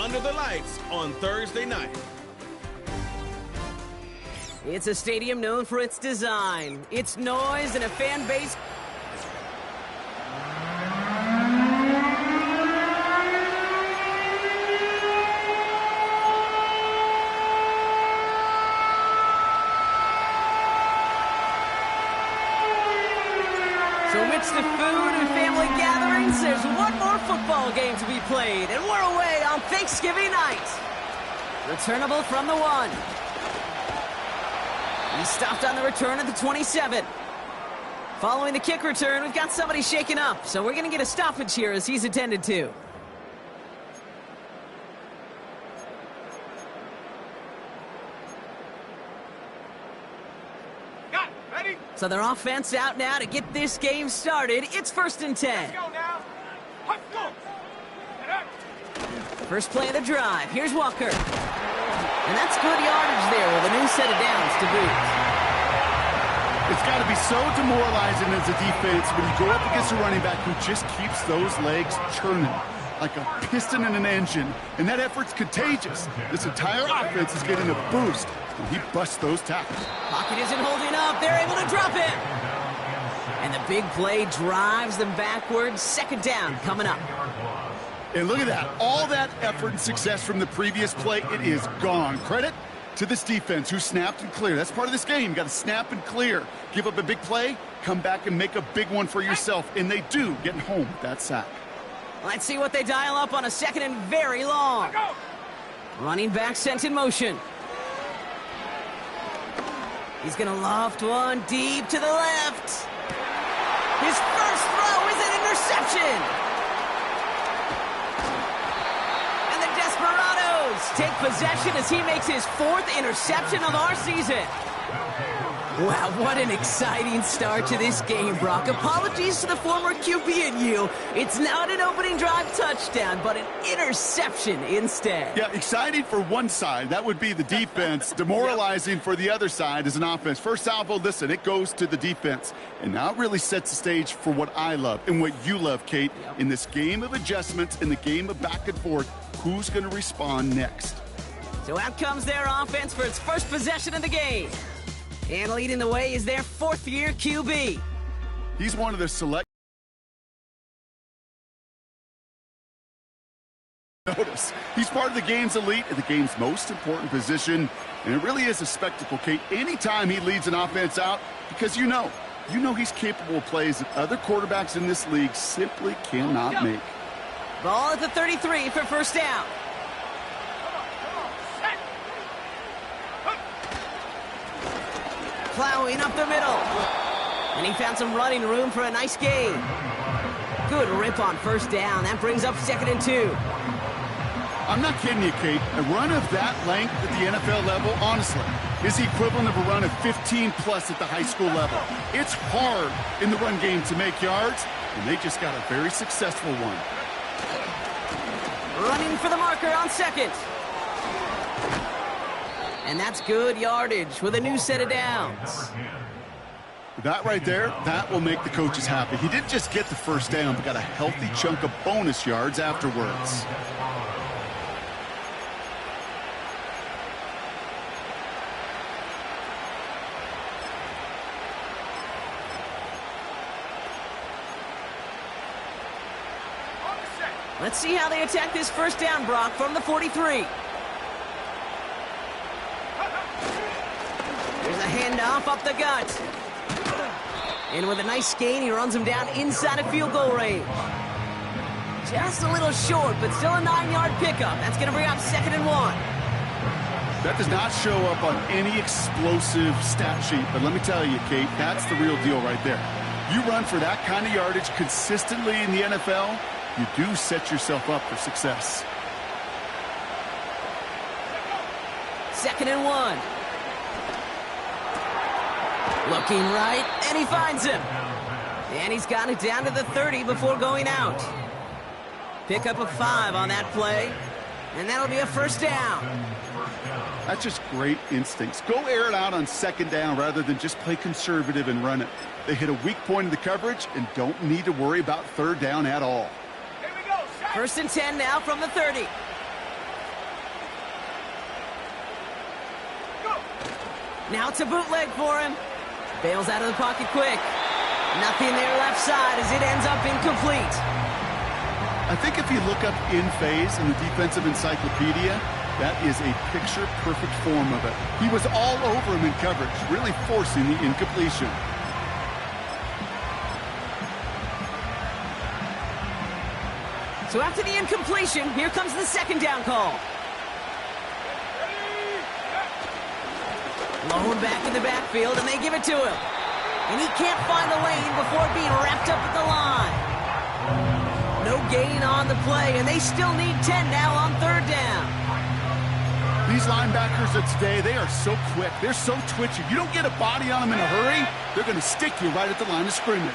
under the lights on Thursday night. It's a stadium known for its design, its noise, and a fan base. So amidst the food and family gatherings, there's one more football game to be played, and we're away on Thanksgiving night. Returnable from the 1. He stopped on the return at the 27. Following the kick return, we've got somebody shaken up, so we're going to get a stoppage here as he's attended to. Ready? So their offense out now to get this game started. It's 1st and 10. Let's go now. Let's go. First play of the drive. Here's Walker. And that's good yardage there with a new set of downs to boot. It's got to be so demoralizing as a defense when you go up against a running back who just keeps those legs churning like a piston in an engine. And that effort's contagious. This entire offense is getting a boost when he busts those tackles. Pocket isn't holding up. They're able to drop him. And the big play drives them backwards. 2nd down coming up. And look at that. All that effort and success from the previous play, it is gone. Credit to this defense who snapped and cleared. That's part of this game. You got to snap and clear. Give up a big play, come back and make a big one for yourself. And they do, getting home with that sack. Let's see what they dial up on a 2nd and very long. Running back sent in motion. He's going to loft one deep to the left. His first throw is an interception. Take possession as he makes his 4th interception of our season. Wow, what an exciting start to this game, Brock. Apologies to the former QB and you. It's not an opening drive touchdown, but an interception instead. Yeah, exciting for one side. That would be the defense. Demoralizing for the other side as an offense. First salvo, listen, it goes to the defense. And now it really sets the stage for what I love and what you love, Kate. In this game of adjustments, in the game of back and forth, who's going to respond next? So out comes their offense for its first possession of the game. And leading the way is their 4th-year QB. He's one of the select. Notice, he's part of the game's elite and the game's most important position. And it really is a spectacle, Kate, anytime he leads an offense out, because you know he's capable of plays that other quarterbacks in this league simply cannot make. Ball at the 33 for 1st down. Plowing up the middle. And he found some running room for a nice gain. Good rip on 1st down. That brings up 2nd and 2. I'm not kidding you, Kate. A run of that length at the NFL level, honestly, is the equivalent of a run of 15-plus at the high school level. It's hard in the run game to make yards, and they just got a very successful one. Running for the marker on 2nd. And that's good yardage with a new set of downs. That right there, that will make the coaches happy. He didn't just get the 1st down, but got a healthy chunk of bonus yards afterwards. Let's see how they attack this 1st down, Brock, from the 43. There's a handoff up the gut. And with a nice gain, he runs him down inside of field goal range. Just a little short, but still a 9-yard pickup. That's going to bring up 2nd and 1. That does not show up on any explosive stat sheet, but let me tell you, Kate, that's the real deal right there. You run for that kind of yardage consistently in the NFL, you do set yourself up for success. 2nd and 1. Looking right, and he finds him. And he's got it down to the 30 before going out. Pick up a 5 on that play, and that'll be a 1st down. That's just great instincts. Go air it out on 2nd down rather than just play conservative and run it. They hit a weak point in the coverage and don't need to worry about 3rd down at all. First and 10 now from the 30. Now it's a bootleg for him. Bails out of the pocket quick. Nothing there left side as it ends up incomplete. I think if you look up in phase in the defensive encyclopedia, that is a picture-perfect form of it. He was all over him in coverage, really forcing the incompletion. So after the incompletion, here comes the second down call. Low back in the backfield, and they give it to him. And he can't find the lane before being wrapped up at the line. No gain on the play, and they still need 10 now on third down. These linebackers of today, they are so quick. They're so twitchy. You don't get a body on them in a hurry, they're going to stick you right at the line of scrimmage.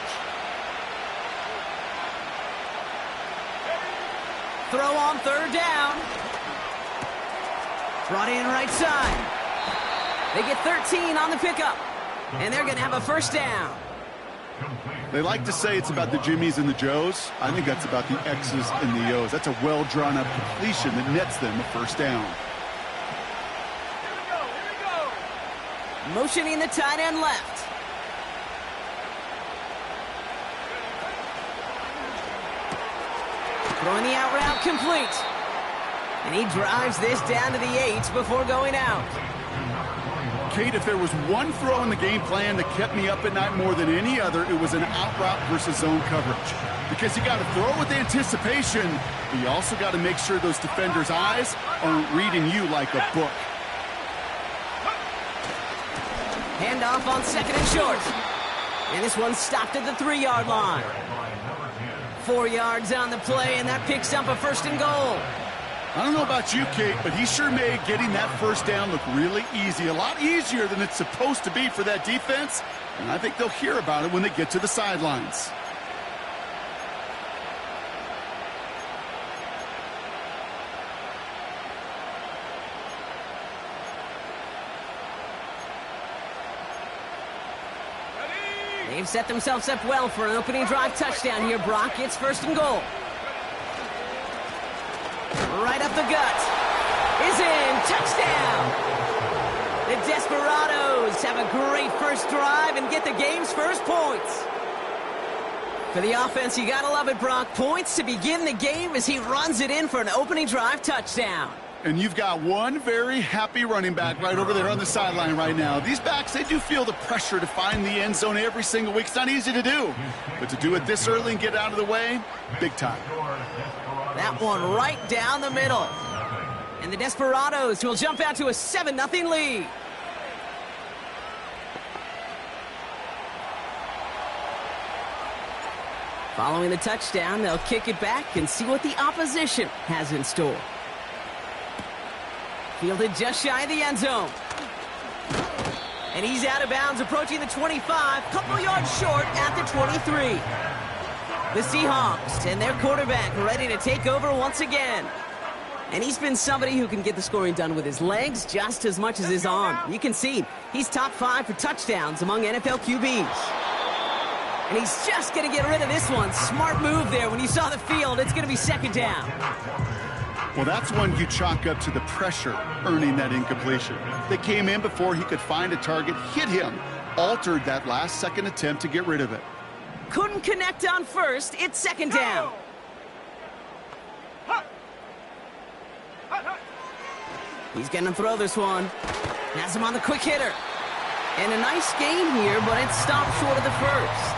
Throw on third down. Brought in right side. They get 13 on the pickup, and they're going to have a first down. They like to say it's about the Jimmies and the Joes. I think that's about the X's and the O's. That's a well-drawn-up completion that nets them a first down. Motioning the tight end left. Throwing the out route complete. And he drives this down to the 8 before going out. Kate, if there was one throw in the game plan that kept me up at night more than any other, it was an out route versus zone coverage. Because you got to throw with anticipation, but you also got to make sure those defenders' eyes aren't reading you like a book. Handoff on second and short. And this one stopped at the 3-yard line. 4 yards on the play, and that picks up a first and goal. I don't know about you, Kate, but he sure made getting that first down look really easy. A lot easier than it's supposed to be for that defense. And I think they'll hear about it when they get to the sidelines. They've set themselves up well for an opening drive touchdown here, Brock. It's first and goal. Right up the gut. Is in. Touchdown. The Desperados have a great first drive and get the game's first points. For the offense, you gotta love it, Brock. Points to begin the game as he runs it in for an opening drive touchdown. And you've got one very happy running back right over there on the sideline right now. These backs, they do feel the pressure to find the end zone every single week. It's not easy to do. But to do it this early and get out of the way, big time. That one right down the middle. And the Desperados will jump out to a 7-0 lead. Following the touchdown, they'll kick it back and see what the opposition has in store. Fielded just shy of the end zone. And he's out of bounds, approaching the 25, couple yards short at the 23. The Seahawks and their quarterback ready to take over once again. And he's been somebody who can get the scoring done with his legs just as much as his arm. You can see he's top 5 for touchdowns among NFL QBs. And he's just going to get rid of this one. Smart move there. When you saw the field, it's going to be second down. Well, that's one you chalk up to the pressure earning that incompletion. They came in before he could find a target, hit him, altered that last-second attempt to get rid of it. Couldn't connect on first. It's second down. He's going to throw this one. Has him on the quick hitter. And a nice gain here, but it stopped short of the first.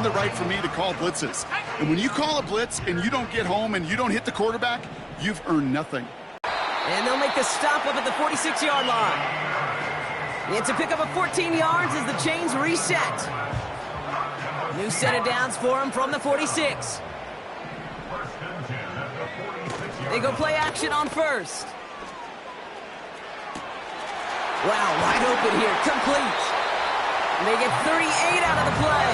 The right for me to call blitzes. And when you call a blitz and you don't get home and you don't hit the quarterback, you've earned nothing. And they'll make the stop up at the 46-yard line. It's a pickup of 14 yards as the chains reset. New set of downs for him from the 46. They go play action on first. Wow, wide open here, complete. And they get 38 out of the play.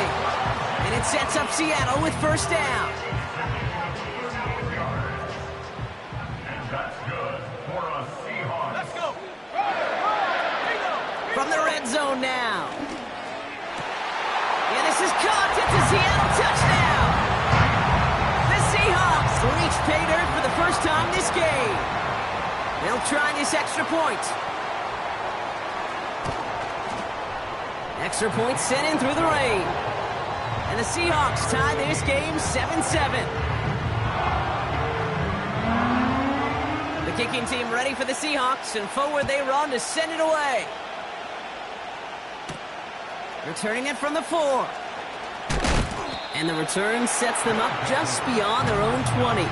And it sets up Seattle with first down. And that's good for a Seahawks. Let's go. From the red zone now. And this is caught. It's a Seattle touchdown. The Seahawks reach pay dirt for the first time this game. They'll try this extra point. Extra point sent in through the rain. And the Seahawks tie this game 7-7. The kicking team ready for the Seahawks, and forward they run to send it away. Returning it from the 4. And the return sets them up just beyond their own 20.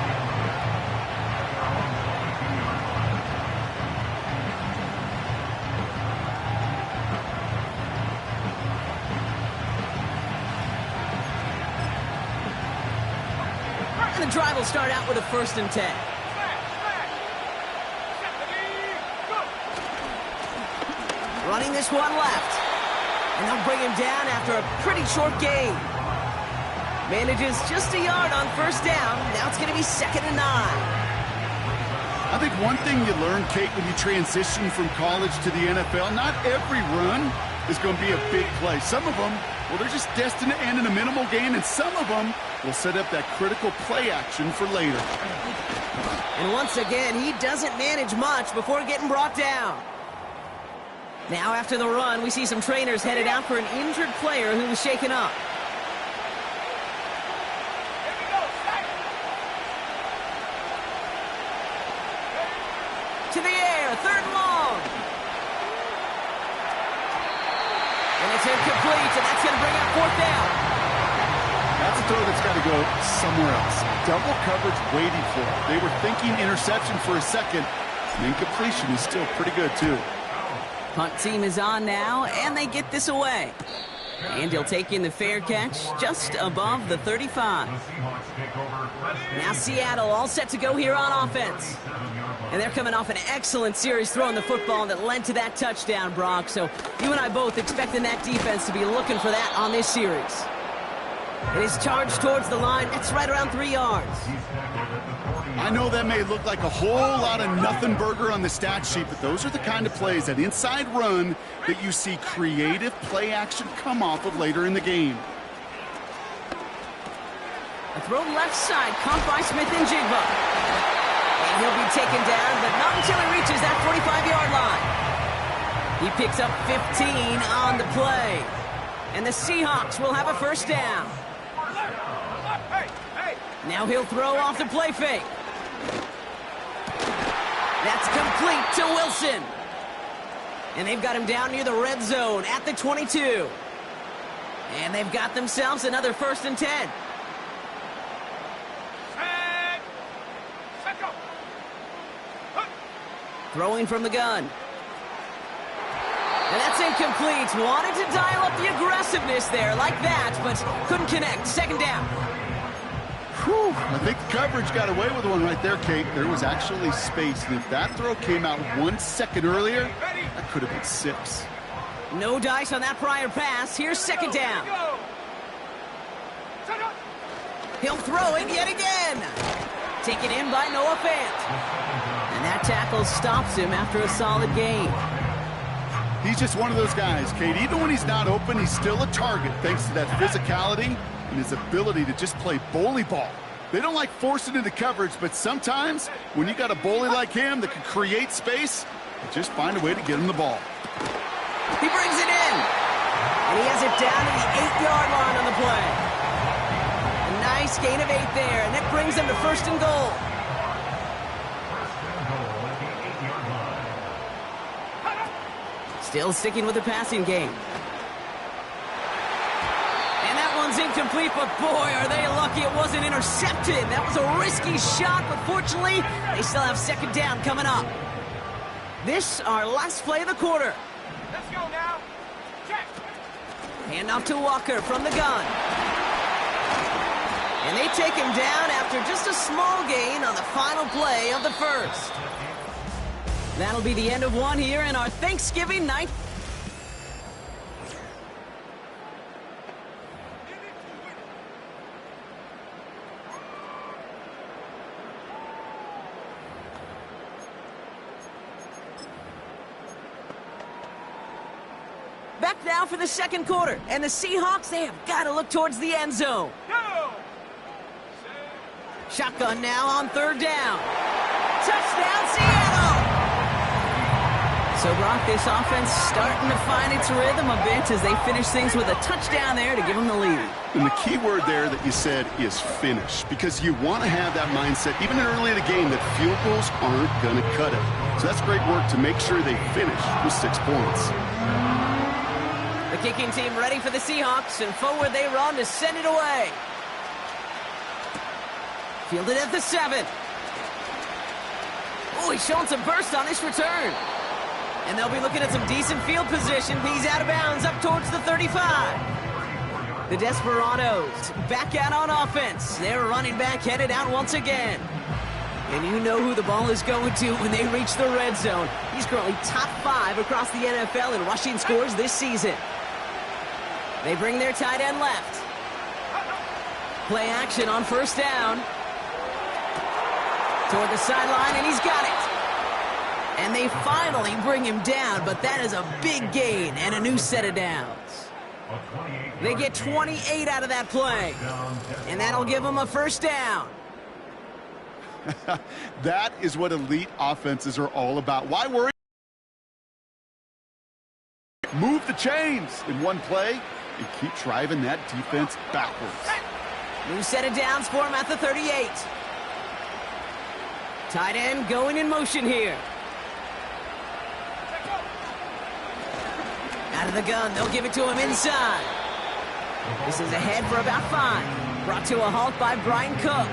And the drive will start out with a 1st and 10. Running this one left. And they'll bring him down after a pretty short gain. Manages just a yard on 1st down. Now it's going to be 2nd and 9. I think one thing you learn, Kate, when you transition from college to the NFL, not every run is going to be a big play. Some of them, well, they're just destined to end in a minimal gain, and some of them will set up that critical play action for later. And once again, he doesn't manage much before getting brought down. Now after the run, we see some trainers headed out for an injured player who was shaken up. To the air, 3rd and long. And it's incomplete, and that's going to bring up 4th down. That's a throw that's got to go somewhere else. Double coverage waiting for it. They were thinking interception for a second. And incompletion is still pretty good, too. Punt team is on now, and they get this away. And he'll take in the fair catch just above the 35. Now Seattle all set to go here on offense. And they're coming off an excellent series throwing the football that led to that touchdown, Brock. So you and I both expecting that defense to be looking for that on this series. It is charged towards the line. It's right around 3 yards. I know that may look like a whole lot of nothing burger on the stat sheet, but those are the kind of plays, that inside run, that you see creative play action come off of later in the game. A throw left side, caught by Smith and Jigba. And he'll be taken down, but not until he reaches that 45-yard line. He picks up 15 on the play. And the Seahawks will have a 1st down. Now he'll throw off the play fake. That's complete to Wilson. And they've got him down near the red zone at the 22. And they've got themselves another 1st and 10. Throwing from the gun. And that's incomplete. Wanted to dial up the aggressiveness there like that, but couldn't connect. 2nd down. Whew, I think the coverage got away with one right there, Kate. There was actually space, and if that throw came out 1 second earlier, that could have been 6. No dice on that prior pass. Here's 2nd down. He'll throw it yet again. Taken in by Noah Fant. And that tackle stops him after a solid gain. He's just one of those guys, Kate. Even when he's not open, he's still a target thanks to that physicality and his ability to just play bully ball. They don't like forcing into coverage, but sometimes when you got a bully like him that can create space, you just find a way to get him the ball. He brings it in. And he has it down to the 8-yard line on the play. A nice gain of 8 there, and that brings them to 1st and goal. Still sticking with the passing game. And that one's incomplete, but boy, are they lucky it wasn't intercepted. That was a risky shot, but fortunately, they still have 2nd down coming up. This, our last play of the quarter. Let's go now. Check. Hand off to Walker from the gun. And they take him down after just a small gain on the final play of the 1st. That'll be the end of one here in our Thanksgiving night. Back now for the 2nd quarter. And the Seahawks, they have got to look towards the end zone. Go. Shotgun now on 3rd down. Touchdown, Seattle! So, Brock, this offense starting to find its rhythm a bit as they finish things with a touchdown there to give them the lead. And the key word there that you said is finish, because you want to have that mindset, even early in the game, that field goals aren't going to cut it. So that's great work to make sure they finish with 6 points. The kicking team ready for the Seahawks, and forward they run to send it away. Fielded at the 7. Oh, he's showing some burst on this return. And they'll be looking at some decent field position. He's out of bounds up towards the 35. The Desperados back out on offense. Their running back headed out once again. And you know who the ball is going to when they reach the red zone. He's currently top 5 across the NFL in rushing scores this season. They bring their tight end left. Play action on first down. Toward the sideline, and he's got it. And they finally bring him down, but that is a big gain and a new set of downs. They get 28 out of that play, and that'll give them a first down. That is what elite offenses are all about. Why worry? Move the chains in one play and keep driving that defense backwards. New set of downs for him at the 38. Tight end going in motion here. Out of the gun, they'll give it to him inside. This is ahead for about 5. Brought to a halt by Brian Cook.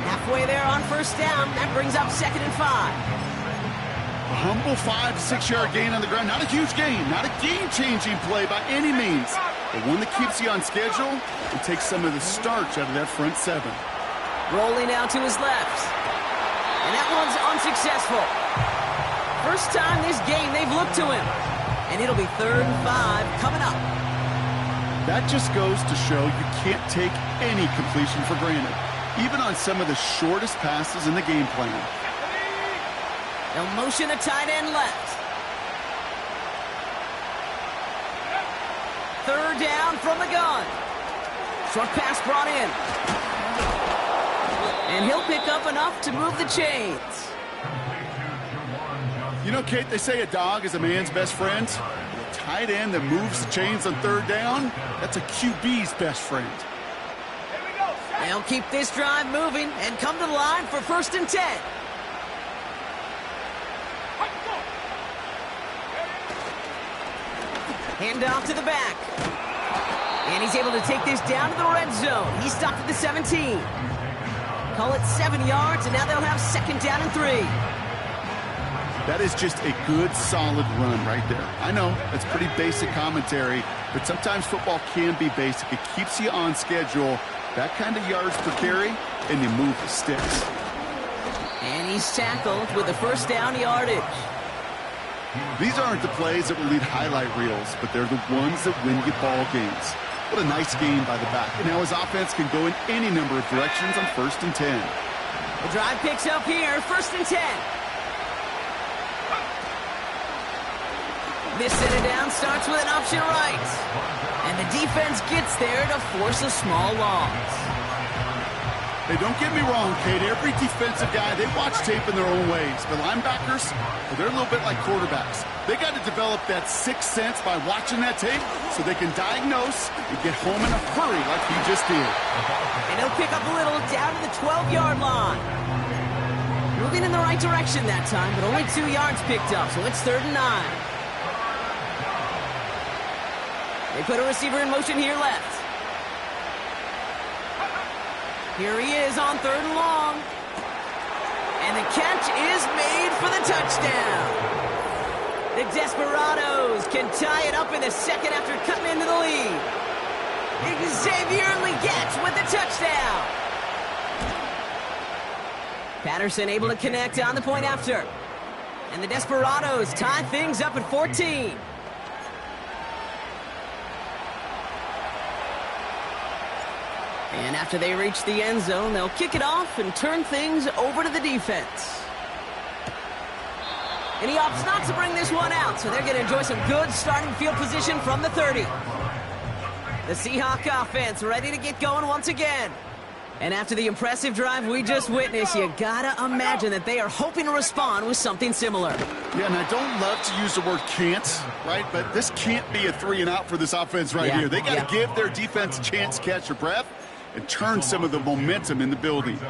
Halfway there on first down. That brings up 2nd and 5. A humble 5 to 6 yard gain on the ground. Not a huge gain, not a game-changing play by any means, but one that keeps you on schedule and takes some of the starch out of that front 7. Rolling out to his left. And that one's unsuccessful. First time this game they've looked to him. And it'll be 3rd and 5 coming up. That just goes to show you can't take any completion for granted, even on some of the shortest passes in the game plan. They'll motion a tight end left. 3rd down from the gun. Short pass brought in. And he'll pick up enough to move the chains. You know, Kate, they say a dog is a man's best friend. A tight end that moves the chains on 3rd down, that's a QB's best friend. They'll keep this drive moving and come to the line for 1st and 10. Hand off to the back. And he's able to take this down to the red zone. He stopped at the 17. Call it 7 yards, and now they'll have 2nd down and 3. That is just a good, solid run right there. I know, that's pretty basic commentary, but sometimes football can be basic. It keeps you on schedule, that kind of yards per carry, and you move the sticks. And he's tackled with the 1st down yardage. These aren't the plays that will lead highlight reels, but they're the ones that win you ball games. What a nice game by the back. And now his offense can go in any number of directions on 1st and 10. The drive picks up here, 1st and 10. This set of down starts with an option right. And the defense gets there to force a small loss. Hey, don't get me wrong, Kate. Every defensive guy, they watch tape in their own ways. But linebackers, well, they're a little bit like quarterbacks. They got to develop that 6th sense by watching that tape so they can diagnose and get home in a hurry like he just did. And he'll pick up a little down to the 12-yard line. Moving in the right direction that time, but only 2 yards picked up, so it's 3rd and 9. They put a receiver in motion here left. Here he is on 3rd and long. And the catch is made for the touchdown. The Desperados can tie it up in the 2nd after cutting into the lead. Xavier Legette with the touchdown. Patterson able to connect on the point after. And the Desperados tie things up at 14. And after they reach the end zone, they'll kick it off and turn things over to the defense. And he opts not to bring this one out, so they're going to enjoy some good starting field position from the 30. The Seahawk offense ready to get going once again. And after the impressive drive we just witnessed, you gotta imagine that they are hoping to respond with something similar. Yeah, and I don't love to use the word can't, right? But this can't be a 3-and-out for this offense right here. They got to give their defense a chance to catch their breath and turn some of the momentum in the building.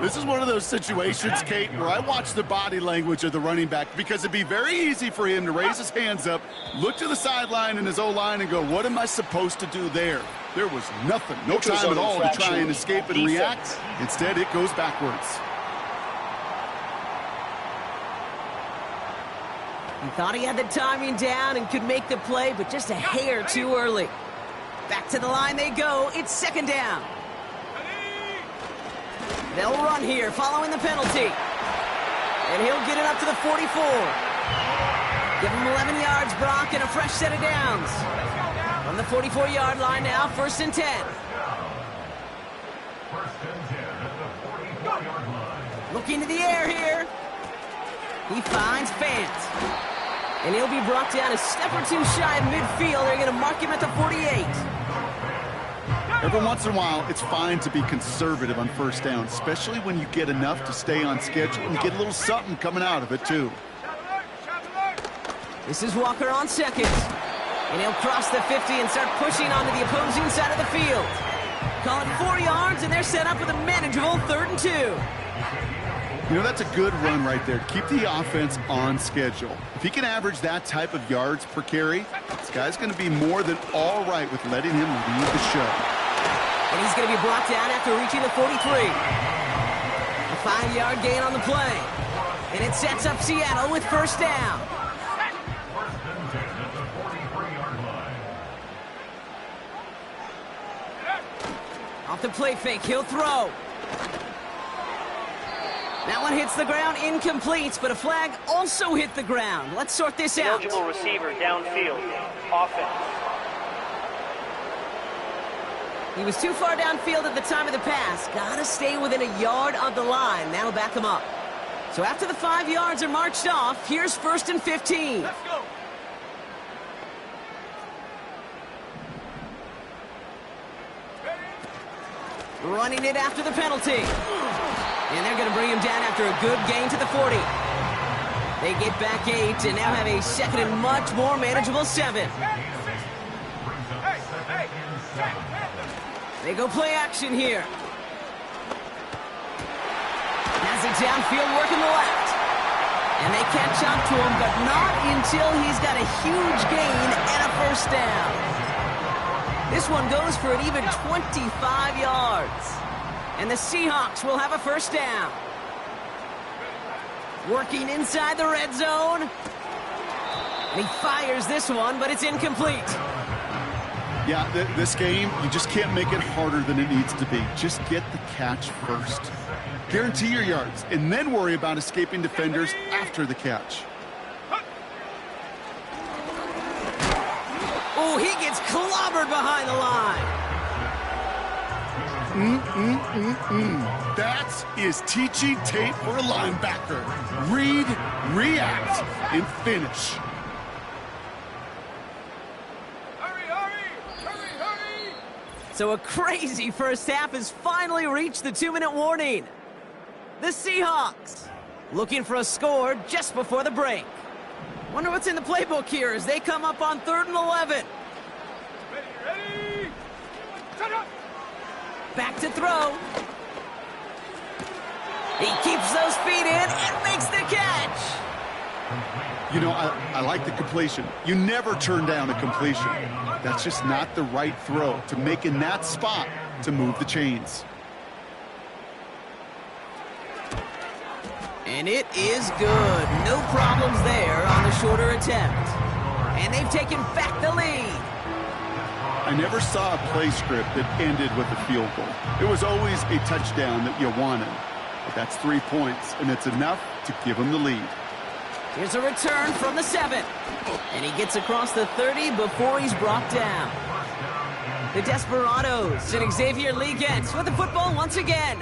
This is one of those situations, Kate, where I watch the body language of the running back because it'd be very easy for him to raise his hands up, look to the sideline in his O-line and go, what am I supposed to do there? There was nothing, no time at all to try and escape and react. Instead, it goes backwards. He thought he had the timing down and could make the play, but just a hair too early. Back to the line they go. It's second down. They'll run here following the penalty. And he'll get it up to the 44. Give him 11 yards, Brock, and a fresh set of downs. From the 44-yard line now, 1st and 10. Looking to the air here. He finds Fant. And he'll be brought down a step or two shy of midfield. They're going to mark him at the 48. Every once in a while, it's fine to be conservative on 1st down, especially when you get enough to stay on schedule and get a little something coming out of it, too. This is Walker on 2nd. And he'll cross the 50 and start pushing onto the opposing side of the field. Call it 4 yards, and they're set up with a manageable 3rd and 2. You know, that's a good run right there. Keep the offense on schedule. If he can average that type of yards per carry, this guy's going to be more than all right with letting him lead the show. And he's going to be brought down after reaching the 43. A 5-yard gain on the play. And it sets up Seattle with 1st down. Off the play fake, he'll throw. That one hits the ground, incomplete, but a flag also hit the ground. Let's sort this out. Eligible receiver downfield. Offense. He was too far downfield at the time of the pass. Gotta stay within a yard of the line. That'll back him up. So after the 5 yards are marched off, here's 1st and 15. Let's go. Running it after the penalty. And they're going to bring him down after a good gain to the 40. They get back 8 and now have a 2nd and much more manageable 7. They go play action here. Has it downfield working the left. And they catch up to him, but not until he's got a huge gain and a 1st down. This one goes for an even 25 yards. And the Seahawks will have a 1st down. Working inside the red zone. And he fires this one, but it's incomplete. Yeah, this game, you just can't make it harder than it needs to be. Just get the catch first. Guarantee your yards, and then worry about escaping defenders after the catch. Oh, he gets clobbered behind the line. That is teaching tape for a linebacker. Read, react, and finish. So a crazy 1st half has finally reached the 2-minute warning. The Seahawks looking for a score just before the break. Wonder what's in the playbook here as they come up on 3rd and 11. Ready? Shut up! Back to throw. He keeps those feet in and makes the catch. You know, I like the completion. You never turn down a completion. That's just not the right throw to make in that spot to move the chains. And it is good. No problems there on the shorter attempt. And they've taken back the lead. I never saw a play script that ended with a field goal. It was always a touchdown that you wanted. But that's 3 points, and it's enough to give them the lead. Here's a return from the 7. And he gets across the 30 before he's brought down. The Desperados and Xavier Lee gets with the football once again.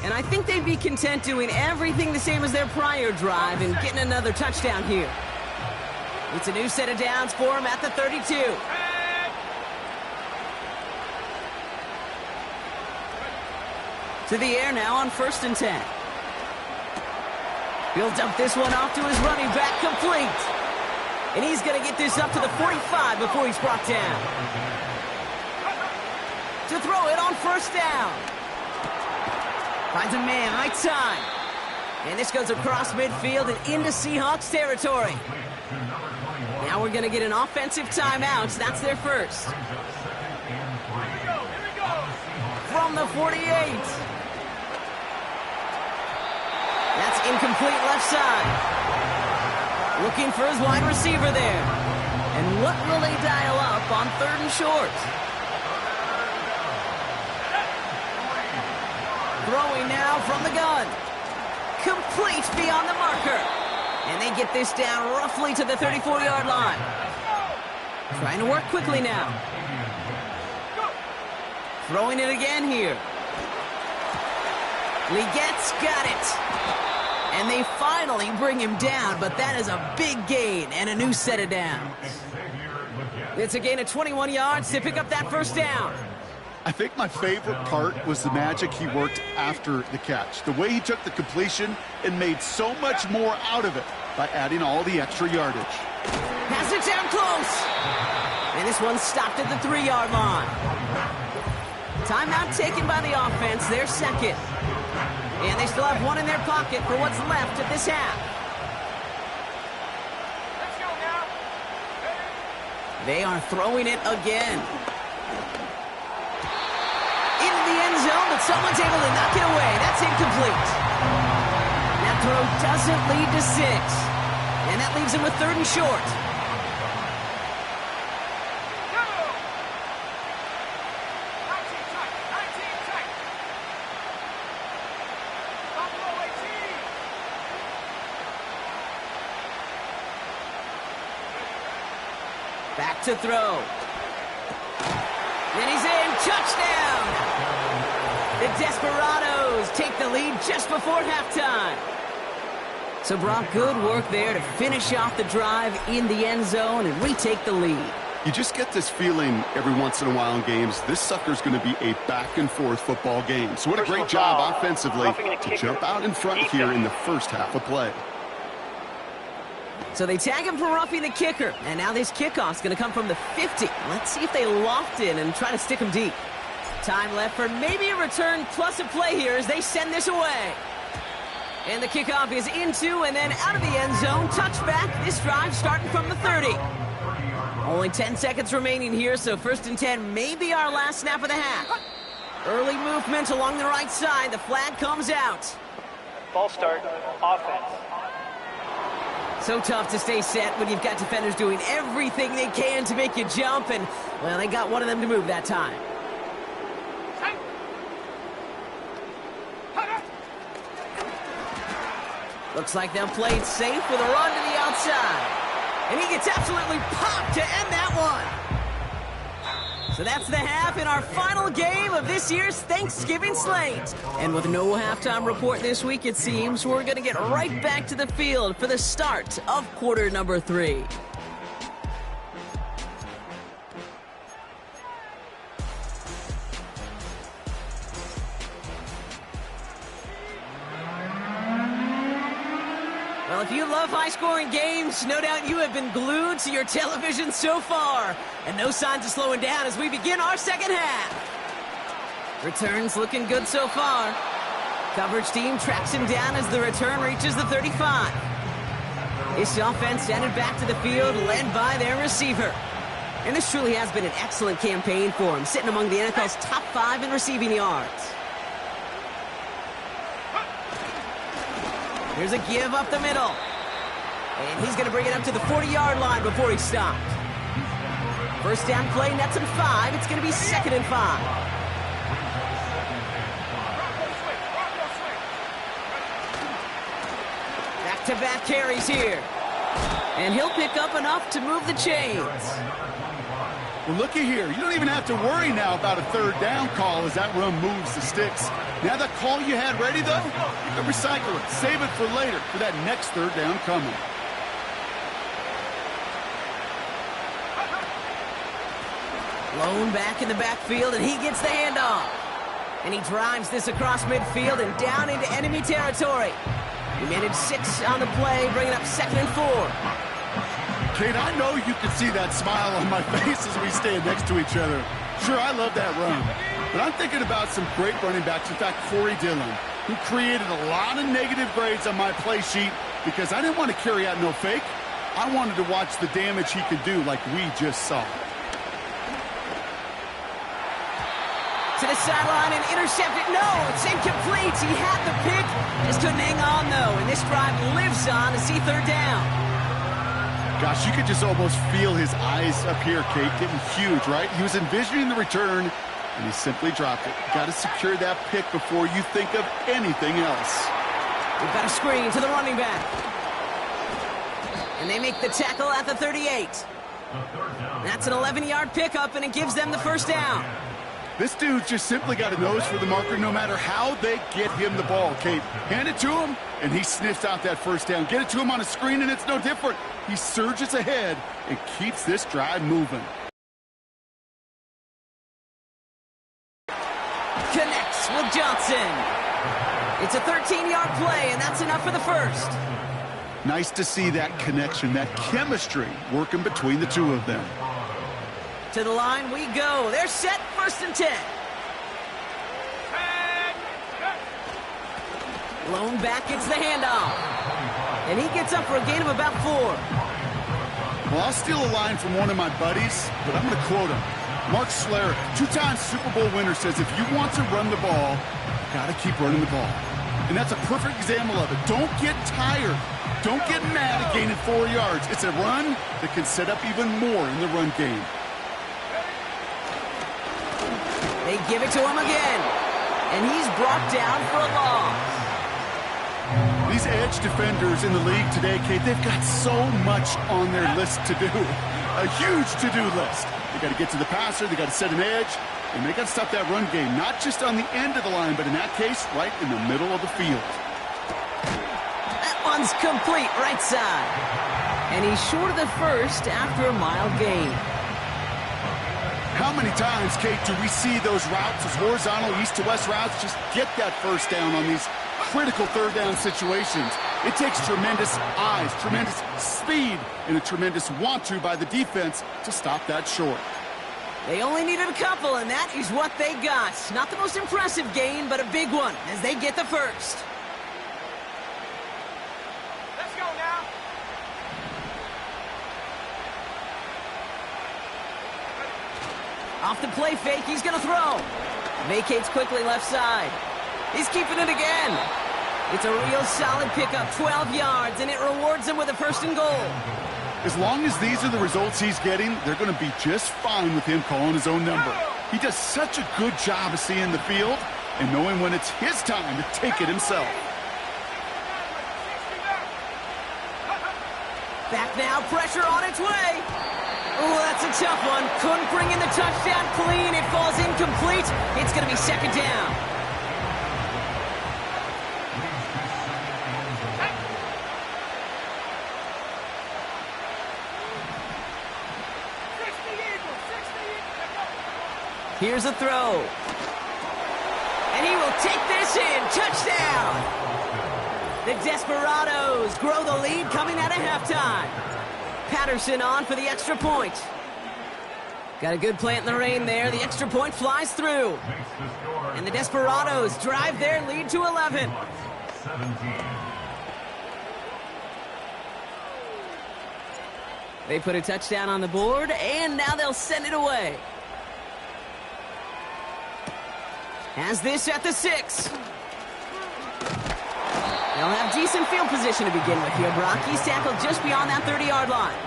And I think they'd be content doing everything the same as their prior drive and getting another touchdown here. It's a new set of downs for him at the 32. To the air now on 1st and 10. He'll dump this one off to his running back, complete. And he's going to get this up to the 45 before he's brought down. To throw it on 1st down. Finds a man, right time. And this goes across midfield and into Seahawks territory. Now we're going to get an offensive timeout. That's their first. From the 48. That's incomplete left side. Looking for his wide receiver there. And what will they dial up on 3rd and short? Throwing now from the gun. Complete beyond the marker. And they get this down roughly to the 34-yard line. Trying to work quickly now. Throwing it again here. Legette's got it. And they finally bring him down, but that is a big gain and a new set of downs. It's a gain of 21 yards to pick up that 1st down. I think my favorite part was the magic he worked after the catch. The way he took the completion and made so much more out of it by adding all the extra yardage. Pass it down close. And this one stopped at the 3-yard line. Timeout taken by the offense, their second. And they still have one in their pocket for what's left of this half. Let's go now. They are throwing it again. Into the end zone, but someone's able to knock it away. That's incomplete. That throw doesn't lead to 6. And that leaves him with 3rd and short. Go! 19 tight. 19 tight. Buffalo 18. Back to throw. And he's in. Touchdown! The Desperados take the lead just before halftime. So, Brock, good work there to finish off the drive in the end zone and retake the lead. You just get this feeling every once in a while in games, this sucker's going to be a back-and-forth football game. So what a great job offensively to jump out in front here in the first half of play. So they tag him for roughing the kicker, and now this kickoff's going to come from the 50. Let's see if they loft in and try to stick him deep. Time left for maybe a return plus a play here as they send this away. And the kickoff is into and then out of the end zone. Touchback. This drive starting from the 30. Only 10 seconds remaining here, so 1st and 10 may be our last snap of the half. Early movement along the right side. The flag comes out. Ball start, offense. So tough to stay set when you've got defenders doing everything they can to make you jump, and, well, they got one of them to move that time. Looks like they'll play it safe with a run to the outside. And he gets absolutely popped to end that one. So that's the half in our final game of this year's Thanksgiving slate. And with no halftime report this week, it seems, we're going to get right back to the field for the start of quarter number 3. Well, if you love high-scoring games, no doubt you have been glued to your television so far. And no signs of slowing down as we begin our second half. Returns looking good so far. Coverage team tracks him down as the return reaches the 35. This offense headed back to the field, led by their receiver. And this truly has been an excellent campaign for him, sitting among the NFL's top 5 in receiving yards. Here's a give up the middle. And he's going to bring it up to the 40-yard line before he's stopped. First down play, nets him 5. It's going to be 2nd and 5. Back-to-back carries here. And he'll pick up enough to move the chains. Well, looky here. You don't even have to worry now about a 3rd down call as that run moves the sticks. Now that call you had ready, though, you can recycle it. Save it for later for that next 3rd down coming. Blown back in the backfield, and he gets the handoff. And he drives this across midfield and down into enemy territory. He managed 6 on the play, bringing up 2nd and 4. Kate, I know you can see that smile on my face as we stand next to each other. Sure, I love that run. But I'm thinking about some great running backs. In fact, Corey Dillon, who created a lot of negative grades on my play sheet because I didn't want to carry out no fake. I wanted to watch the damage he could do like we just saw. To the sideline and intercepted. No, it's incomplete. He had the pick. Just couldn't hang on, though. And this drive lives on to see 3rd down. Gosh, you could just almost feel his eyes up here, Kate, getting huge, right? He was envisioning the return, and he simply dropped it. Got to secure that pick before you think of anything else. We've got a screen to the running back. And they make the tackle at the 38. That's an 11-yard pickup, and it gives them the 1st down. This dude's just simply got a nose for the marker no matter how they get him the ball, Kate. Hand it to him, and he sniffs out that 1st down. Get it to him on a screen, and it's no different. He surges ahead and keeps this drive moving. Connects with Johnson. It's a 13-yard play, and that's enough for the 1st. Nice to see that connection, that chemistry working between the two of them. To the line we go. They're set, 1st and 10. Lone back gets the handoff. And he gets up for a gain of about 4. Well, I'll steal a line from one of my buddies, but I'm going to quote him. Mark Schlereth, 2-time Super Bowl winner, says if you want to run the ball, you got to keep running the ball. And that's a perfect example of it. Don't get tired. Don't get mad at gaining 4 yards. It's a run that can set up even more in the run game. They give it to him again. And he's brought down for a loss. These edge defenders in the league today, Kate, they've got so much on their list to do. A huge to-do list. They got to get to the passer, they got to set an edge, and they got to stop that run game, not just on the end of the line, but in that case, right in the middle of the field. That one's complete, right side. And he's short of the 1st after a mile gain. How many times, Kate, do we see those routes, those horizontal east-to-west routes, just get that 1st down on these critical 3rd down situations? It takes tremendous eyes, tremendous speed, and a tremendous want-to by the defense to stop that short. They only needed a couple, and that is what they got. Not the most impressive gain, but a big one as they get the 1st. Let's go now. Off the play fake, he's going to throw. Vacates quickly left side. He's keeping it again. It's a real solid pickup, 12 yards, and it rewards him with a 1st and goal. As long as these are the results he's getting, they're going to be just fine with him calling his own number. He does such a good job of seeing the field and knowing when it's his time to take it himself. Back now, pressure on its way. Oh, that's a tough one. Couldn't bring in the touchdown clean. It falls incomplete. It's going to be 2nd down. Here's a throw. And he will take this in. Touchdown! The Desperados grow the lead coming out of halftime. Patterson on for the extra point. Got a good plant in the rain there. The extra point flies through. And the Desperados drive their lead to 11. 17. They put a touchdown on the board, and now they'll send it away. Has this at the 6. They'll have decent field position to begin with here, Brock. He's tackled just beyond that 30-yard line.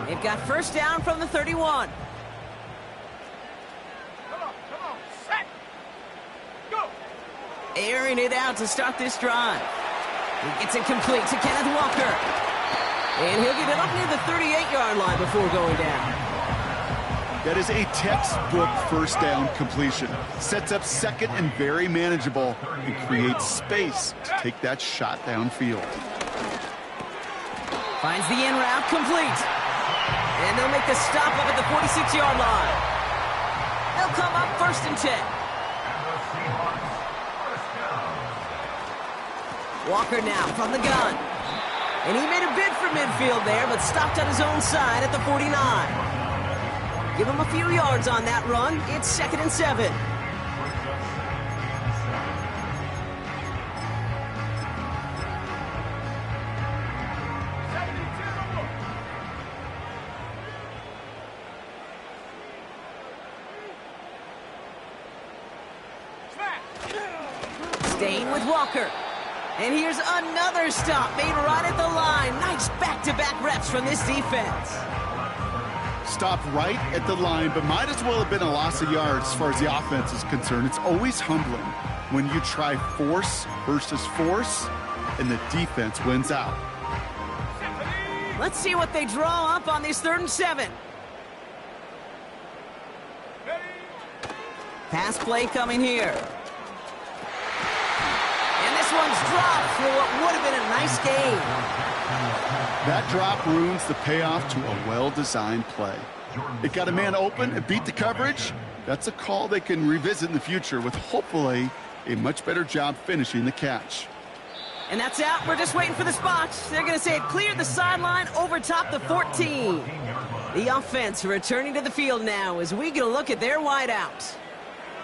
They've got 1st down from the 31. Come on, set. Go. Airing it out to start this drive. He gets it complete to Kenneth Walker. And he'll get it up near the 38-yard line before going down. That is a textbook 1st down completion. Sets up 2nd and very manageable and creates space to take that shot downfield. Finds the in route complete. And they'll make the stop up at the 46-yard line. They'll come up 1st and 10. Walker now from the gun. And he made a bid for midfield there, but stopped on his own side at the 49. Give him a few yards on that run. It's 2nd and 7. Staying with Walker. And here's another stop made right at the line. Nice back-to-back reps from this defense. Stopped right at the line, but might as well have been a loss of yards as far as the offense is concerned. It's always humbling when you try force versus force, and the defense wins out. Let's see what they draw up on this 3rd and 7. Pass play coming here. This one's dropped for what would have been a nice game. That drop ruins the payoff to a well-designed play. It got a man open and beat the coverage. That's a call they can revisit in the future with hopefully a much better job finishing the catch. And that's out. We're just waiting for the spot. They're going to say it cleared the sideline over top the 14. The offense returning to the field now as we get a look at their wideout.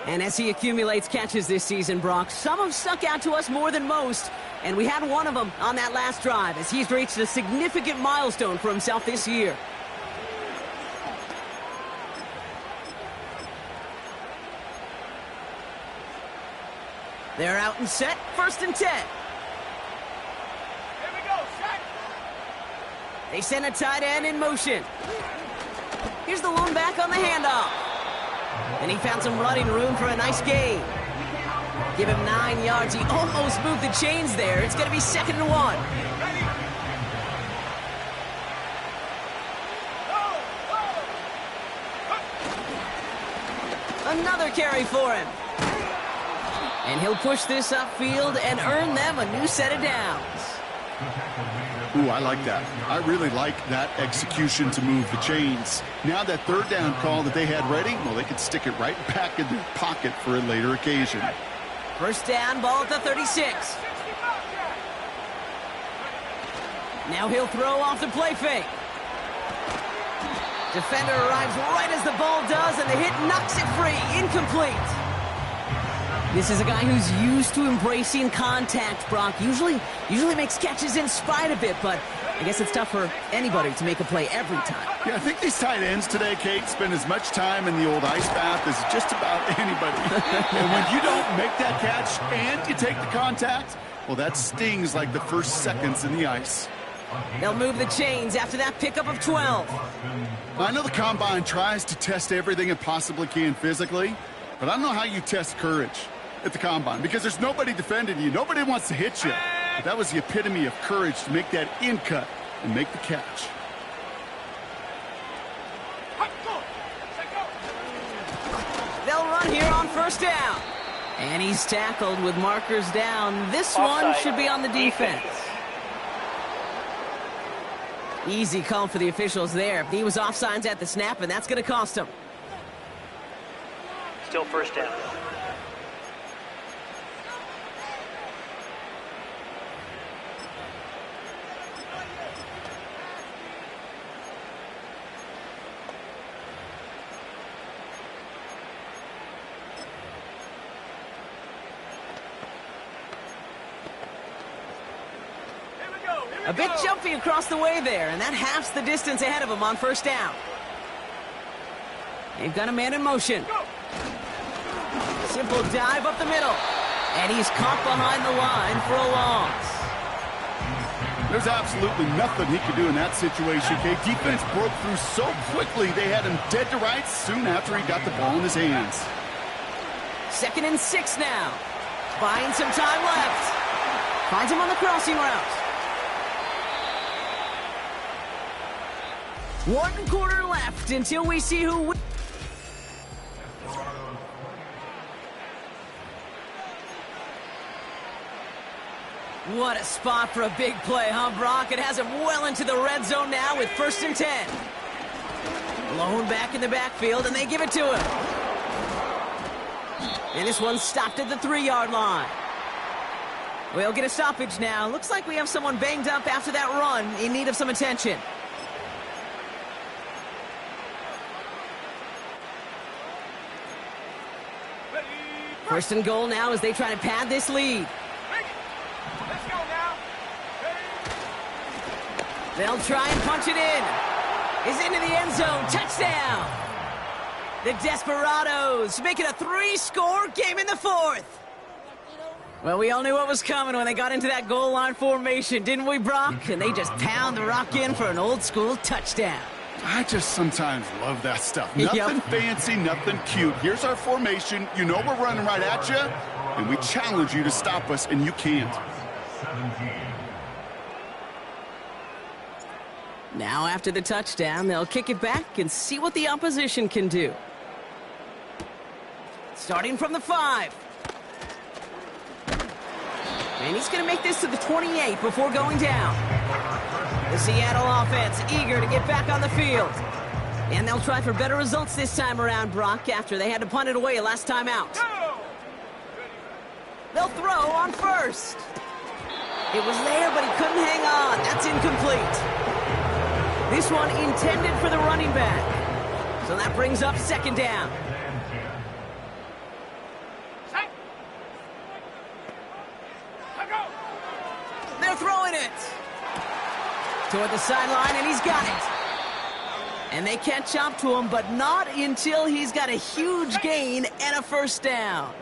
And as he accumulates catches this season, Brock, some have stuck out to us more than most. And we had one of them on that last drive as he's reached a significant milestone for himself this year. They're out and set. 1st and 10. Here we go, set. They send a tight end in motion. Here's the lone back on the handoff. And he found some running room for a nice gain. Give him 9 yards. He almost moved the chains there. It's going to be 2nd and 1. Another carry for him. And he'll push this upfield and earn them a new set of downs. Ooh, I like that. I really like that execution to move the chains. Now that 3rd down call that they had ready, well, they could stick it right back in their pocket for a later occasion. 1st down, ball at the 36. Now he'll throw off the play fake. Defender arrives right as the ball does, and the hit knocks it free. Incomplete. This is a guy who's used to embracing contact, Brock. Usually makes catches in spite of it, but I guess it's tough for anybody to make a play every time. Yeah, I think these tight ends today, Kate, spend as much time in the old ice bath as just about anybody. And when you don't make that catch and you take the contact, well, that stings like the first seconds in the ice. They'll move the chains after that pickup of 12. I know the Combine tries to test everything it possibly can physically, but I don't know how you test courage at the Combine, because there's nobody defending you. Nobody wants to hit you. But that was the epitome of courage to make that in cut and make the catch. They'll run here on 1st down. And he's tackled with markers down. This Offside. one should be on the defense. Easy call for the officials there. He was offsides at the snap, and that's going to cost him. Still 1st down. A bit jumpy across the way there, and that halves the distance ahead of him on 1st down. They've got a man in motion. Simple dive up the middle. And he's caught behind the line for a loss. There's absolutely nothing he could do in that situation, Kate. Defense broke through so quickly, they had him dead to rights soon after he got the ball in his hands. 2nd and 6 now. Buying some time left. Finds him on the crossing route. 1 quarter left until we see who... What a spot for a big play, huh, Brock? It has him well into the red zone now with 1st and 10. Lone back in the backfield, and they give it to him. And this one's stopped at the 3-yard line. We'll get a stoppage now. Looks like we have someone banged up after that run, in need of some attention. First and goal now as they try to pad this lead. Let's go now. They'll try and punch it in. Is into the end zone. Touchdown. The Desperados make it a 3-score game in the fourth. Well, we all knew what was coming when they got into that goal line formation, didn't we, Brock? And they just pound the rock in for an old-school touchdown. I just sometimes love that stuff. Nothing fancy, nothing cute. Here's our formation. You know we're running right at you, and we challenge you to stop us, and you can't. 17. Now, after the touchdown, they'll kick it back and see what the opposition can do. Starting from the 5. And he's going to make this to the 28 before going down. The Seattle offense eager to get back on the field. And they'll try for better results this time around, Brock, after they had to punt it away last time out. They'll throw on first. It was there, but he couldn't hang on. That's incomplete. This one intended for the running back. So that brings up second down. They're throwing it toward the sideline, and he's got it. And they catch up to him, but not until he's got a huge gain and a first down.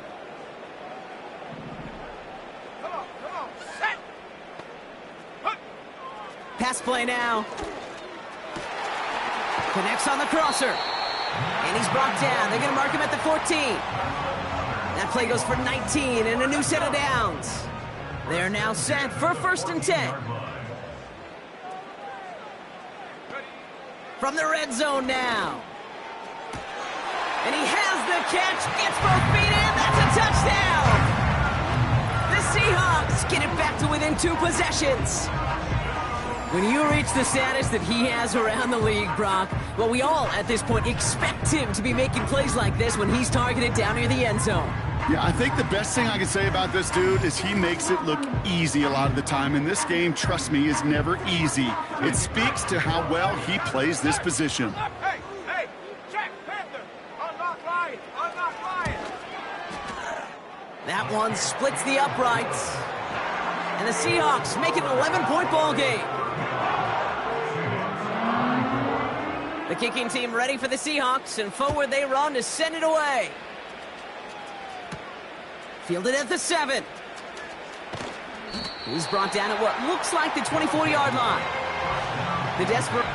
Come on, set. Pass play now. Connects on the crosser. And he's brought down. They're going to mark him at the 14. That play goes for 19 and a new set of downs. They're now set for first and 10. From the red zone now. And he has the catch. Gets both feet in. That's a touchdown. The Seahawks get it back to within 2 possessions. When you reach the status that he has around the league, Brock, well, we all, at this point, expect him to be making plays like this when he's targeted down near the end zone. Yeah, I think the best thing I can say about this dude is he makes it look easy a lot of the time. And this game, trust me, is never easy. It speaks to how well he plays this position. Hey, check, Panther. Unlock line. That one splits the uprights. And the Seahawks make it an 11-point ball game. The kicking team ready for the Seahawks, and forward they run to send it away. Fielded at the 7. He's brought down at what looks like the 24-yard line. The desperate...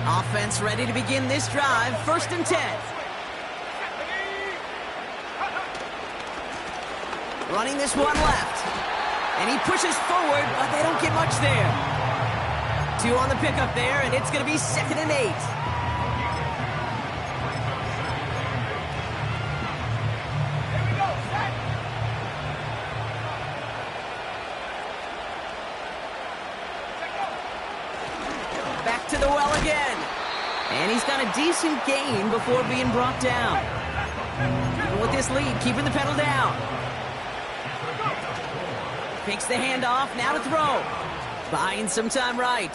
Offense ready to begin this drive. First and 10. Running this one left. And he pushes forward, but they don't get much there. 2 on the pickup there, and it's going to be second and 8. Back to the well again. And he's got a decent gain before being brought down. Even with this lead, keeping the pedal down. Takes the handoff, now to throw. Buying some time right.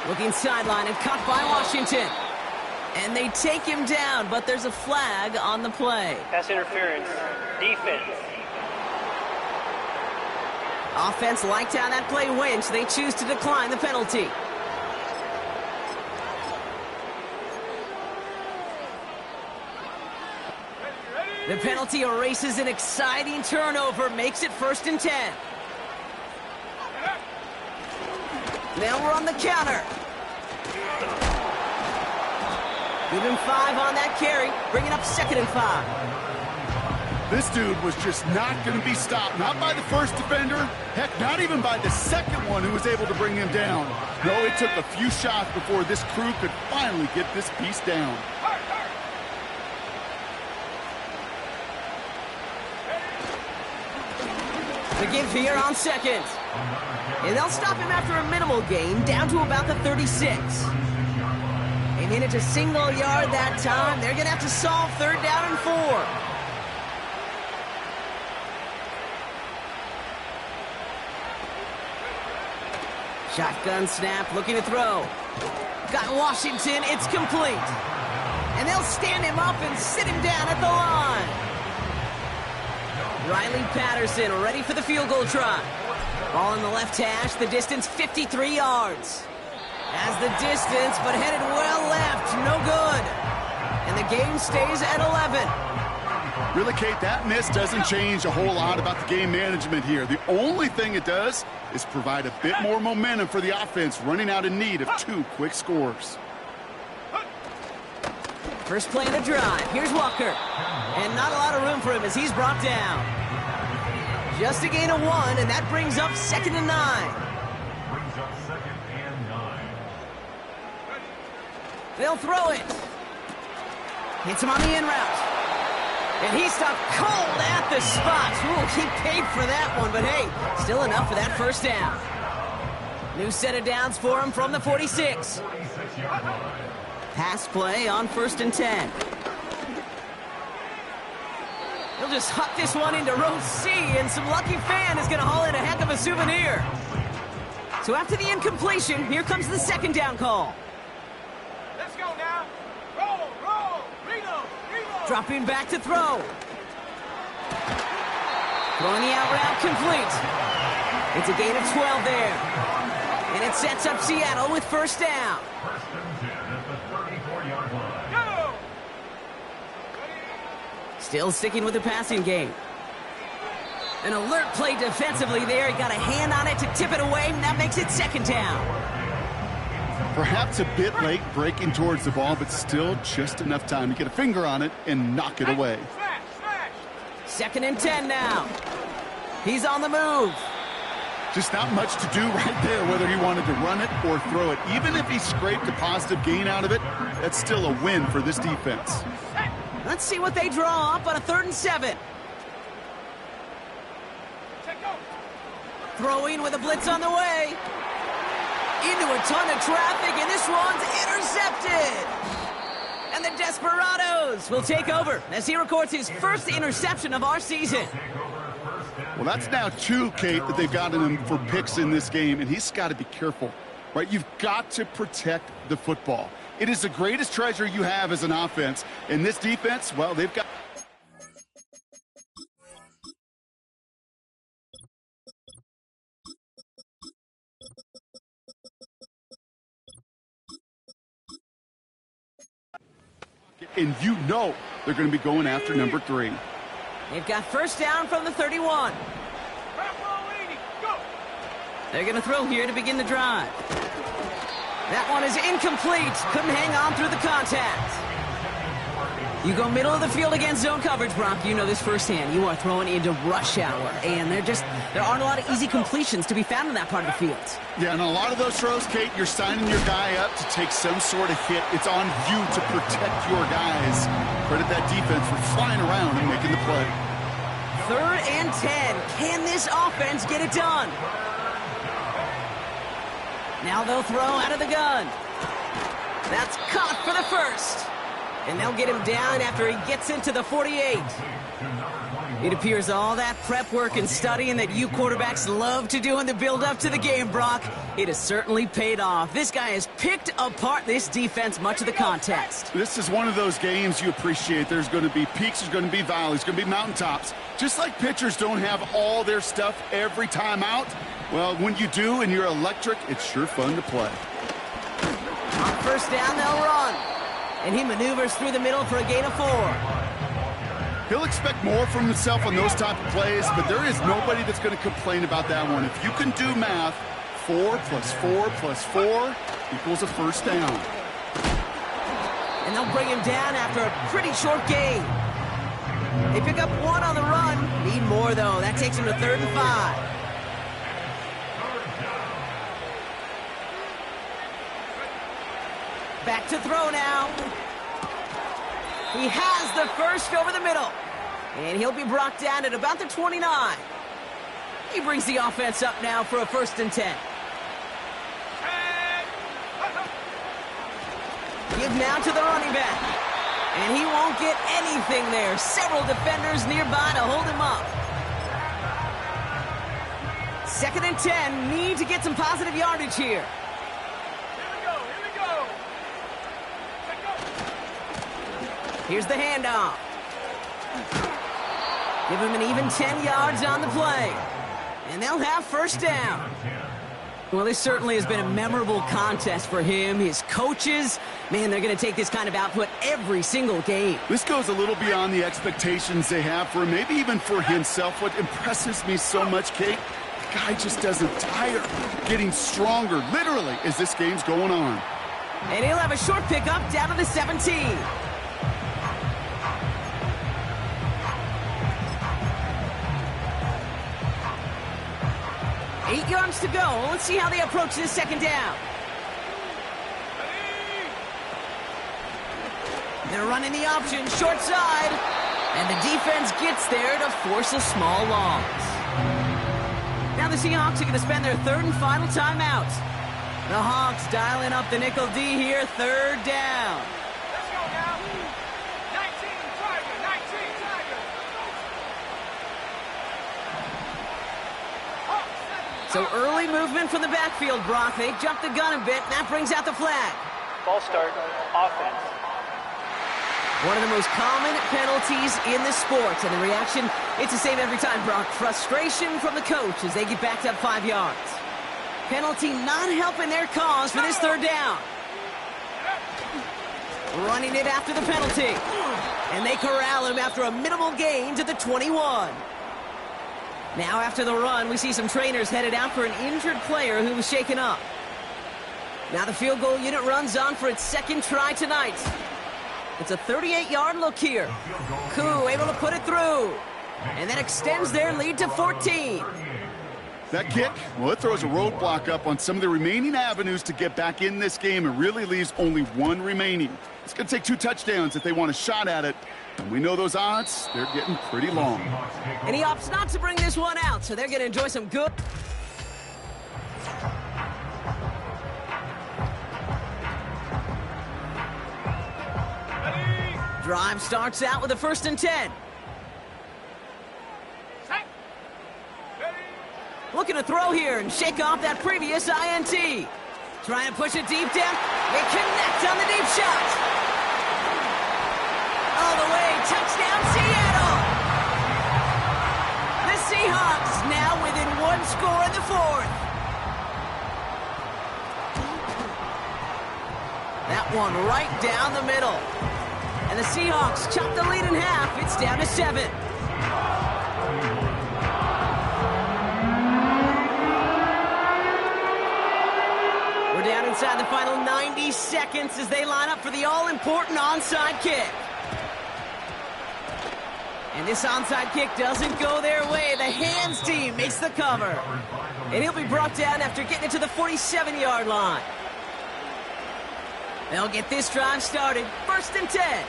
Looking sideline and caught by Washington. And they take him down, but there's a flag on the play. Pass interference. Defense. Offense liked how that play went, so they choose to decline the penalty. The penalty erases an exciting turnover, makes it first and 10. Now we're on the counter. Give him 5 on that carry, bringing up second and 5. This dude was just not going to be stopped. Not by the first defender. Heck, not even by the second one who was able to bring him down. No, it took a few shots before this crew could finally get this piece down. The give here on second. And they'll stop him after a minimal gain, down to about the 36. In it to single yard that time. They're going to have to solve 3rd down and 4. Shotgun snap, looking to throw. Got Washington, it's complete. And they'll stand him up and sit him down at the line. Riley Patterson ready for the field goal try. Ball in the left hash, the distance 53 yards. As the distance, but headed well left, no good. And the game stays at 11. Really, Kate, that miss doesn't change a whole lot about the game management here. The only thing it does is provide a bit more momentum for the offense, running out in need of 2 quick scores. First play of the drive. Here's Walker. And not a lot of room for him as he's brought down. Just a gain of 1, and that brings up 2nd and 9. Brings up 2nd and 9. They'll throw it. Hits him on the in route. And he's stopped cold at the spot. Ooh, he paid for that one, but hey, still enough for that first down. New set of downs for him from the 46. 46-yard line. Pass play on 1st and 10. He'll just huck this one into row C, and some lucky fan is going to haul in a heck of a souvenir. So after the incompletion, here comes the 2nd down call. Let's go now. Roll. Reno. Dropping back to throw. Throwing the out route complete. It's a gain of 12 there. And it sets up Seattle with 1st down. 1st and 10 at the 34-yard line. Go. Still sticking with the passing game. An alert play defensively there. He got a hand on it to tip it away, and that makes it 2nd down. Perhaps a bit late breaking towards the ball, but still just enough time to get a finger on it and knock it away. Smash. 2nd and 10 now. He's on the move. Just not much to do right there, whether he wanted to run it or throw it. Even if he scraped a positive gain out of it, that's still a win for this defense. Let's see what they draw up on a 3rd and 7. Throwing with a blitz on the way. Into a ton of traffic, and this one's intercepted. And the Desperados will take over as he records his 1st interception of our season. Well, that's now 2, Kate, that they've gotten him for picks in this game, and he's got to be careful, right? You've got to protect the football. It is the greatest treasure you have as an offense, and this defense, well, they've got... And you know they're going to be going after number 3. They've got 1st down from the 31. They're going to throw here to begin the drive. That one is incomplete. Couldn't hang on through the contact. You go middle of the field against zone coverage, Brock. You know this firsthand. You are throwing into rush hour, and there aren't a lot of easy completions to be found in that part of the field. Yeah, and a lot of those throws, Kate, you're signing your guy up to take some sort of hit. It's on you to protect your guys. Credit that defense for flying around and making the play. 3rd and 10. Can this offense get it done? Now they'll throw out of the gun. That's caught for the 1st. And they'll get him down after he gets into the 48. It appears all that prep work and studying that you quarterbacks love to do in the build-up to the game, Brock, it has certainly paid off. This guy has picked apart this defense much of the contest. This is one of those games you appreciate. There's going to be peaks, there's going to be valleys, going to be mountaintops. Just like pitchers don't have all their stuff every time out, well, when you do and you're electric, it's sure fun to play. On 1st down, they'll run. And he maneuvers through the middle for a gain of 4. He'll expect more from himself on those type of plays, but there is nobody that's going to complain about that one. If you can do math, 4 plus 4 plus 4 equals a 1st down. And they'll bring him down after a pretty short gain. They pick up 1 on the run. Need more, though. That takes him to 3rd and 5. Back to throw now. He has the 1st over the middle. And he'll be brought down at about the 29. He brings the offense up now for a 1st and 10. Give now to the running back. And he won't get anything there. Several defenders nearby to hold him up. 2nd and 10. Need to get some positive yardage here. Here's the handoff. Give him an even 10 yards on the play. And they'll have first down. Well, this certainly has been a memorable contest for him. His coaches, man, they're going to take this kind of output every single game. This goes a little beyond the expectations they have for him, maybe even for himself. What impresses me so much, Kate, the guy just doesn't tire. Getting stronger, literally, as this game's going on. And he'll have a short pickup down to the 17. 8 yards to go. Let's see how they approach this 2nd down. They're running the option, short side. And the defense gets there to force a small loss. Now the Seahawks are going to spend their 3rd and final timeout. The Hawks dialing up the nickel D here, 3rd down. Let's go now. 19, Tiger, 19, Tiger. So early movement from the backfield, Brock. They jumped the gun a bit, and that brings out the flag. Ball start, offense. One of the most common penalties in the sport, and the reaction, it's the same every time, Brock. Frustration from the coach as they get backed up 5 yards. Penalty not helping their cause for this 3rd down. Running it after the penalty. And they corral him after a minimal gain to the 21. Now after the run, we see some trainers headed out for an injured player who was shaken up. Now the field goal unit runs on for its 2nd try tonight. It's a 38-yard look here. Koo able to put it through. And that extends their lead to 14. That kick, well, it throws a roadblock up on some of the remaining avenues to get back in this game and really leaves only one remaining. It's going to take 2 touchdowns if they want a shot at it. And we know those odds, they're getting pretty long. And he opts not to bring this one out, so they're going to enjoy some good. Drive starts out with a 1st and 10. Looking to throw here and shake off that previous INT. Trying to push it deep down. They connect on the deep shot. All the way, touchdown Seattle. The Seahawks now within 1 score in the 4th. That one right down the middle. And the Seahawks chop the lead in half. It's down to 7. We're down inside the final 90 seconds as they line up for the all-important onside kick. And this onside kick doesn't go their way. The hands team makes the cover. And he'll be brought down after getting it to the 47-yard line. They'll get this drive started. 1st and 10.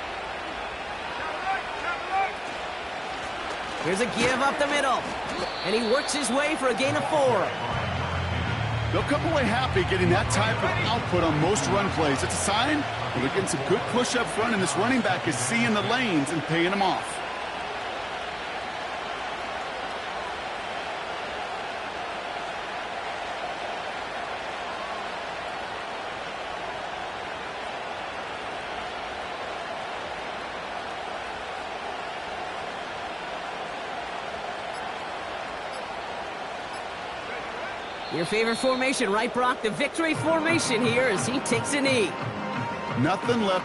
Here's a give up the middle. And he works his way for a gain of 4. They'll come away happy getting that type of output on most run plays. It's a sign that they're getting some good push up front, and this running back is seeing the lanes and paying them off. Your favorite formation, right, Brock? The victory formation here as he takes a knee. Nothing left.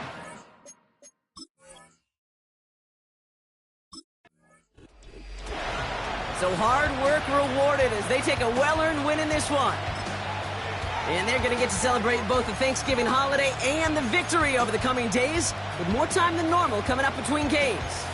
So hard work rewarded as they take a well-earned win in this one. And they're going to get to celebrate both the Thanksgiving holiday and the victory over the coming days, with more time than normal coming up between games.